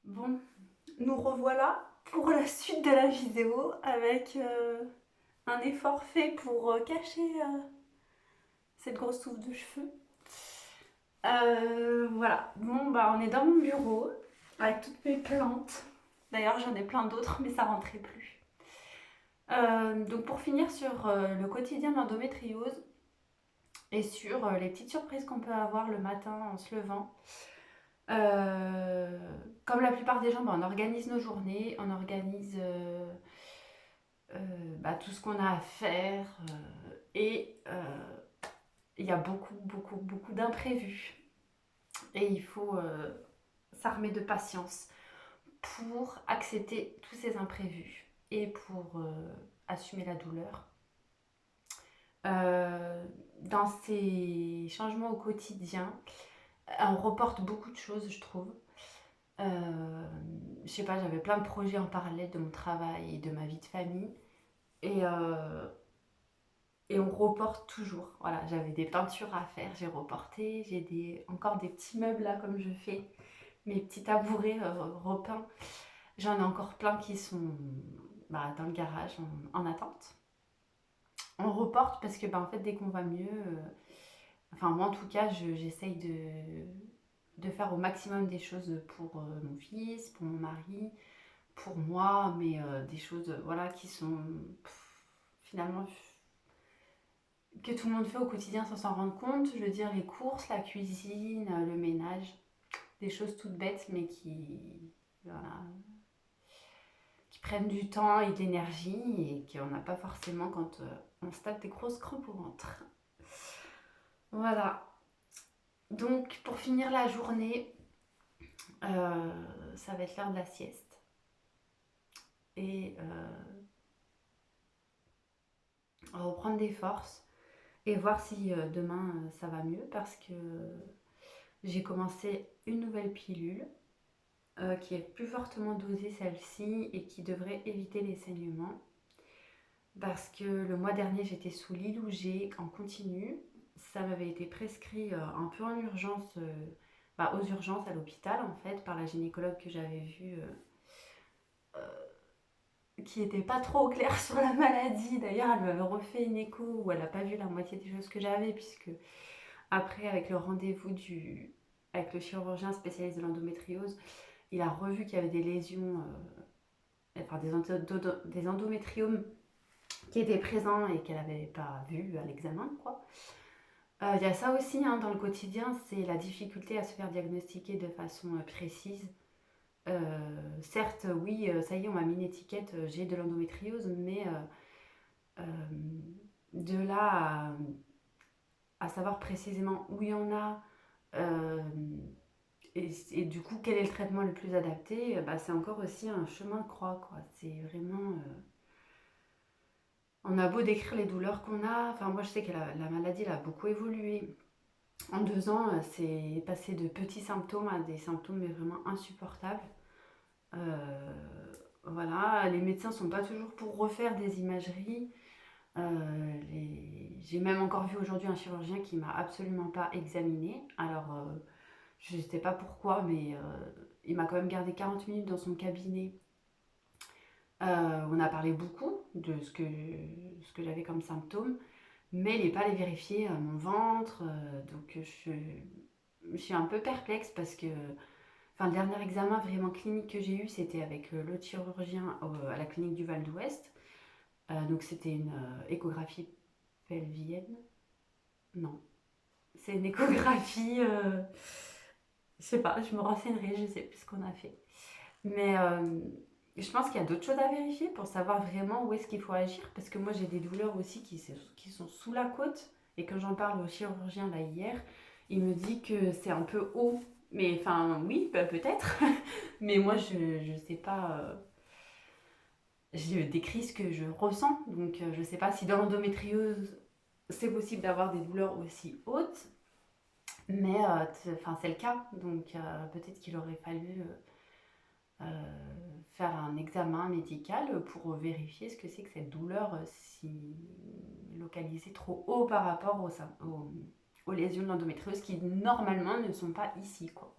Bon, nous revoilà pour la suite de la vidéo avec un effort fait pour cacher cette grosse touffe de cheveux. Voilà, bon bah on est dans mon bureau avec toutes mes plantes. D'ailleurs j'en ai plein d'autres mais ça rentrait plus. Donc pour finir sur le quotidien de l'endométriose et sur les petites surprises qu'on peut avoir le matin en se levant. Euh, Comme la plupart des gens, bah, on organise nos journées, on organise tout ce qu'on a à faire et il y a beaucoup d'imprévus et il faut s'armer de patience pour accepter tous ces imprévus et pour assumer la douleur. Dans ces changements au quotidien, on reporte beaucoup de choses, je trouve. Je sais pas, j'avais plein de projets en parallèle de mon travail et de ma vie de famille. Et, euh, et on reporte toujours. Voilà, j'avais des peintures à faire, j'ai reporté. J'ai encore des petits meubles là, comme je fais. Mes petits tabourets repeints. J'en ai encore plein qui sont dans le garage en attente. On reporte parce que en fait, dès qu'on va mieux, enfin moi en tout cas, j'essaye de faire au maximum des choses pour mon fils, pour mon mari, pour moi, mais des choses voilà, qui sont finalement que tout le monde fait au quotidien sans s'en rendre compte. Je veux dire, les courses, la cuisine, le ménage, des choses toutes bêtes, mais voilà, qui prennent du temps et de l'énergie et qu'on n'a pas forcément quand on se tape des grosses crampes au ventre. Voilà. Donc, pour finir la journée, ça va être l'heure de la sieste. Et reprendre des forces et voir si demain ça va mieux parce que j'ai commencé une nouvelle pilule qui est plus fortement dosée celle-ci et qui devrait éviter les saignements. Parce que le mois dernier j'étais sous l'Ilugé en continu. Ça m'avait été prescrit un peu en urgence, aux urgences à l'hôpital en fait, par la gynécologue que j'avais vue, qui n'était pas trop au clair sur la maladie. D'ailleurs, elle m'avait refait une écho où elle n'a pas vu la moitié des choses que j'avais, puisque après, avec le rendez-vous avec le chirurgien spécialiste de l'endométriose, il a revu qu'il y avait des lésions, enfin des endométriomes qui étaient présents et qu'elle n'avait pas vu à l'examen, quoi. Il y a ça aussi hein, dans le quotidien, c'est la difficulté à se faire diagnostiquer de façon précise. Certes, oui, ça y est, on m'a mis une étiquette, j'ai de l'endométriose, mais euh, de là à savoir précisément où il y en a, euh, et du coup, quel est le traitement le plus adapté, c'est encore aussi un chemin de croix, quoi. C'est vraiment... on a beau décrire les douleurs qu'on a, enfin moi je sais que la maladie elle a beaucoup évolué. En 2 ans, c'est passé de petits symptômes à des symptômes mais vraiment insupportables. Euh, voilà, les médecins sont pas toujours pour refaire des imageries. J'ai même encore vu aujourd'hui un chirurgien qui m'a absolument pas examinée. Alors, je ne sais pas pourquoi, mais il m'a quand même gardé 40 minutes dans son cabinet. On a parlé beaucoup de ce que j'avais comme symptômes, mais il n'est pas allé vérifier mon ventre. Donc, je suis un peu perplexe parce que enfin, le dernier examen vraiment clinique que j'ai eu, c'était avec l'autre chirurgien à la clinique du Val d'Ouest. Donc, c'était une échographie pelvienne. Non, c'est une échographie. Je sais pas, je me renseignerai, je sais plus ce qu'on a fait. Mais je pense qu'il y a d'autres choses à vérifier pour savoir vraiment où est-ce qu'il faut agir. Parce que moi, j'ai des douleurs aussi qui sont sous la côte. Et quand j'en parle au chirurgien là hier, il me dit que c'est un peu haut. Mais enfin, oui, peut-être. Mais moi, je sais pas. Je décris ce que je ressens. Donc, je sais pas si dans l'endométriose, c'est possible d'avoir des douleurs aussi hautes. Mais enfin, c'est le cas. Donc, peut-être qu'il aurait fallu faire un examen médical pour vérifier ce que c'est que cette douleur si localisée trop haut par rapport aux lésions de l'endométriose qui normalement ne sont pas ici, quoi.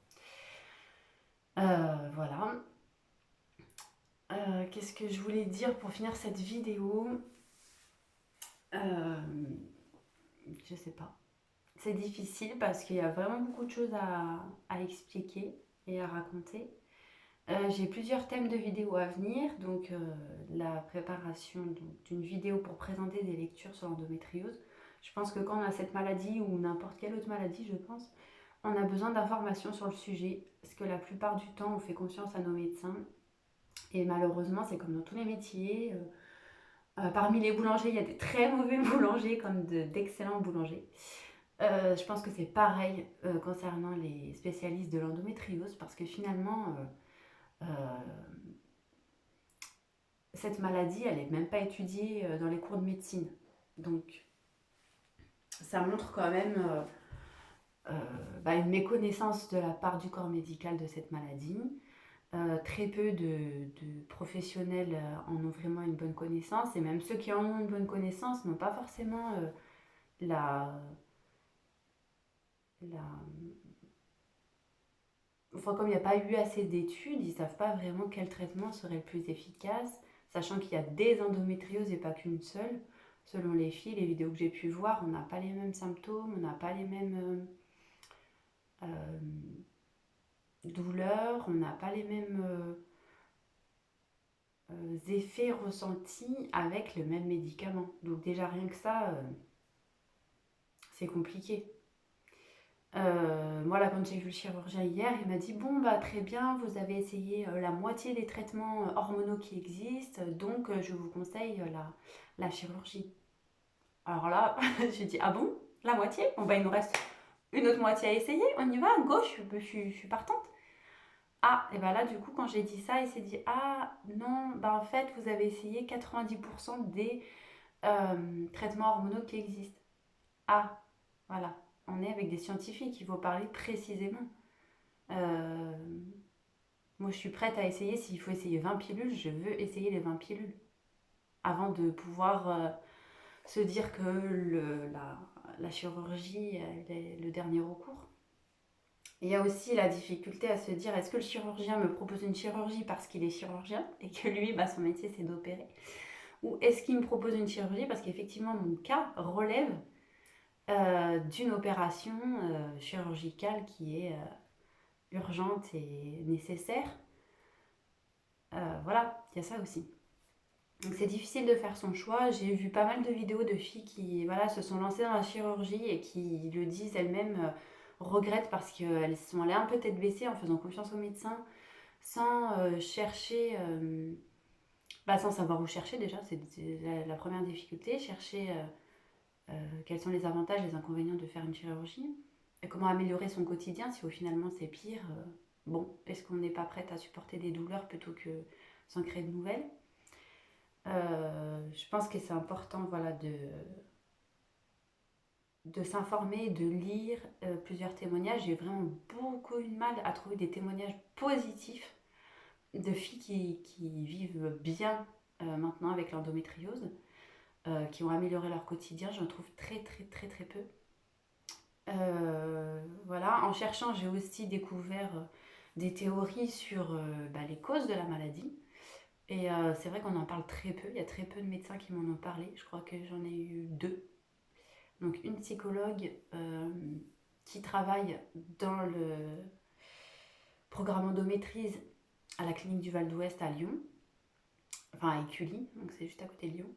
Voilà. Qu'est-ce que je voulais dire pour finir cette vidéo? Euh, je sais pas. C'est difficile parce qu'il y a vraiment beaucoup de choses à expliquer et à raconter. J'ai plusieurs thèmes de vidéos à venir, donc la préparation d'une vidéo pour présenter des lectures sur l'endométriose. Je pense que quand on a cette maladie ou n'importe quelle autre maladie, je pense, on a besoin d'informations sur le sujet, parce que la plupart du temps, on fait confiance à nos médecins. Et malheureusement, c'est comme dans tous les métiers. Parmi les boulangers, il y a des très mauvais boulangers comme d'excellents boulangers. Je pense que c'est pareil concernant les spécialistes de l'endométriose, parce que finalement, cette maladie, elle n'est même pas étudiée dans les cours de médecine. Donc, ça montre quand même une méconnaissance de la part du corps médical de cette maladie. Très peu de professionnels en ont vraiment une bonne connaissance, et même ceux qui en ont une bonne connaissance n'ont pas forcément la, la... Enfin, comme il n'y a pas eu assez d'études, ils ne savent pas vraiment quel traitement serait le plus efficace, sachant qu'il y a des endométrioses et pas qu'une seule. Selon les filles, les vidéos que j'ai pu voir, on n'a pas les mêmes symptômes, on n'a pas les mêmes douleurs, on n'a pas les mêmes effets ressentis avec le même médicament. Donc déjà rien que ça, c'est compliqué. Moi là, quand j'ai vu le chirurgien hier, il m'a dit bon bah très bien, vous avez essayé la moitié des traitements hormonaux qui existent, donc je vous conseille la chirurgie. Alors là, j'ai dit ah bon, la moitié? Bon bah il nous reste une autre moitié à essayer, on y va, gauche, je suis partante. Ah, et bah là, du coup, quand j'ai dit ça, il s'est dit ah non, bah en fait, vous avez essayé 90% des traitements hormonaux qui existent. Ah, voilà, on est avec des scientifiques, il faut parler précisément. Euh, Moi, je suis prête à essayer, s'il faut essayer 20 pilules, je veux essayer les 20 pilules. Avant de pouvoir se dire que la chirurgie est le dernier recours. Il y a aussi la difficulté à se dire, est-ce que le chirurgien me propose une chirurgie parce qu'il est chirurgien et que lui, bah, son métier, c'est d'opérer? Ou est-ce qu'il me propose une chirurgie parce qu'effectivement, mon cas relève d'une opération chirurgicale qui est urgente et nécessaire? Voilà, il y a ça aussi. Donc c'est difficile de faire son choix. J'ai vu pas mal de vidéos de filles qui voilà, se sont lancées dans la chirurgie et qui le disent elles-mêmes, regrettent parce qu'elles sont allées un peu tête baissée en faisant confiance aux médecins, sans chercher, sans savoir où chercher déjà, c'est la première difficulté, chercher quels sont les avantages et les inconvénients de faire une chirurgie, et comment améliorer son quotidien si au finalement c'est pire. Bon, est-ce qu'on n'est pas prête à supporter des douleurs plutôt que s'en créer de nouvelles? Je pense que c'est important voilà, de s'informer, de lire plusieurs témoignages. J'ai vraiment beaucoup de mal à trouver des témoignages positifs de filles qui vivent bien maintenant avec l'endométriose, qui ont amélioré leur quotidien. J'en trouve très très très très peu. Voilà, en cherchant, j'ai aussi découvert des théories sur les causes de la maladie. Et c'est vrai qu'on en parle très peu, il y a très peu de médecins qui m'en ont parlé, je crois que j'en ai eu deux. Donc une psychologue qui travaille dans le programme endométrise à la clinique du Val d'Ouest à Lyon, enfin à Écully, donc c'est juste à côté de Lyon.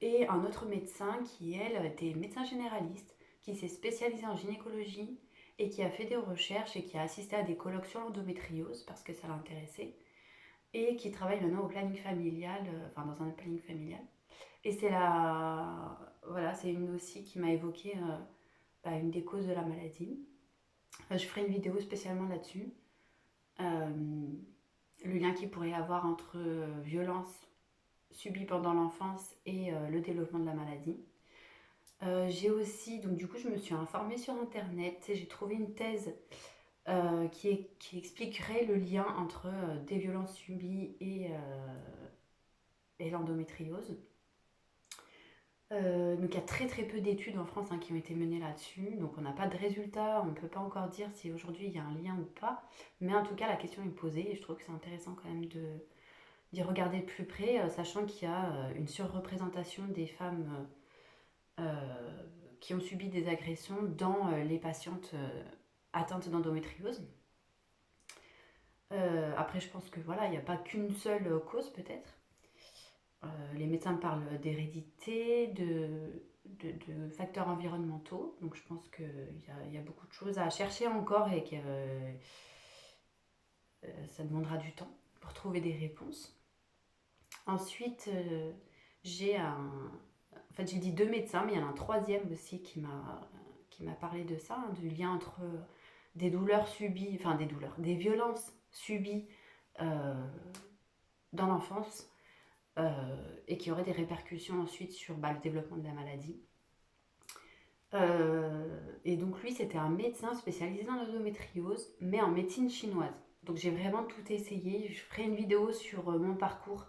Et un autre médecin qui, elle, était médecin généraliste, qui s'est spécialisé en gynécologie et qui a fait des recherches et qui a assisté à des colloques sur l'endométriose parce que ça l'intéressait, et qui travaille maintenant au planning familial, dans un planning familial. Et c'est voilà, c'est une aussi qui m'a évoqué une des causes de la maladie. Je ferai une vidéo spécialement là-dessus. Le lien qu'il pourrait y avoir entre violence subie pendant l'enfance et le développement de la maladie. J'ai aussi, donc du coup, je me suis informée sur internet et j'ai trouvé une thèse qui expliquerait le lien entre des violences subies et l'endométriose. Donc il y a très très peu d'études en France qui ont été menées là-dessus, donc on n'a pas de résultats, on ne peut pas encore dire si aujourd'hui il y a un lien ou pas, mais en tout cas la question est posée et je trouve que c'est intéressant quand même d'y regarder de plus près, sachant qu'il y a une surreprésentation des femmes qui ont subi des agressions dans les patientes atteintes d'endométriose. Après, je pense que voilà, il n'y a pas qu'une seule cause peut-être. Les médecins parlent d'hérédité, de facteurs environnementaux. Donc je pense qu'il y a beaucoup de choses à chercher encore et que ça demandera du temps pour trouver des réponses. Ensuite, j'ai un... En fait, j'ai dit deux médecins, mais il y en a un troisième aussi qui m'a parlé de ça, hein, du lien entre des douleurs subies, enfin des douleurs, des violences subies euh, dans l'enfance et qui auraient des répercussions ensuite sur le développement de la maladie. Et donc lui, c'était un médecin spécialisé dans l'endométriose, mais en médecine chinoise. Donc j'ai vraiment tout essayé. Je ferai une vidéo sur mon parcours,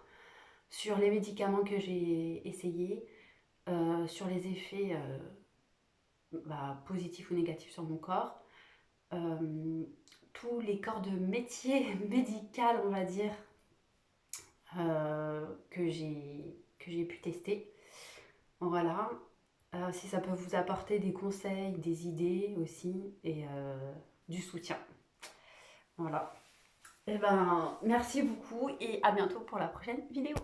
sur les médicaments que j'ai essayés, sur les effets positifs ou négatifs sur mon corps. Tous les corps de métier médical, on va dire, que j'ai pu tester. Voilà. Si ça peut vous apporter des conseils, des idées aussi et du soutien. Voilà. Eh ben, merci beaucoup et à bientôt pour la prochaine vidéo.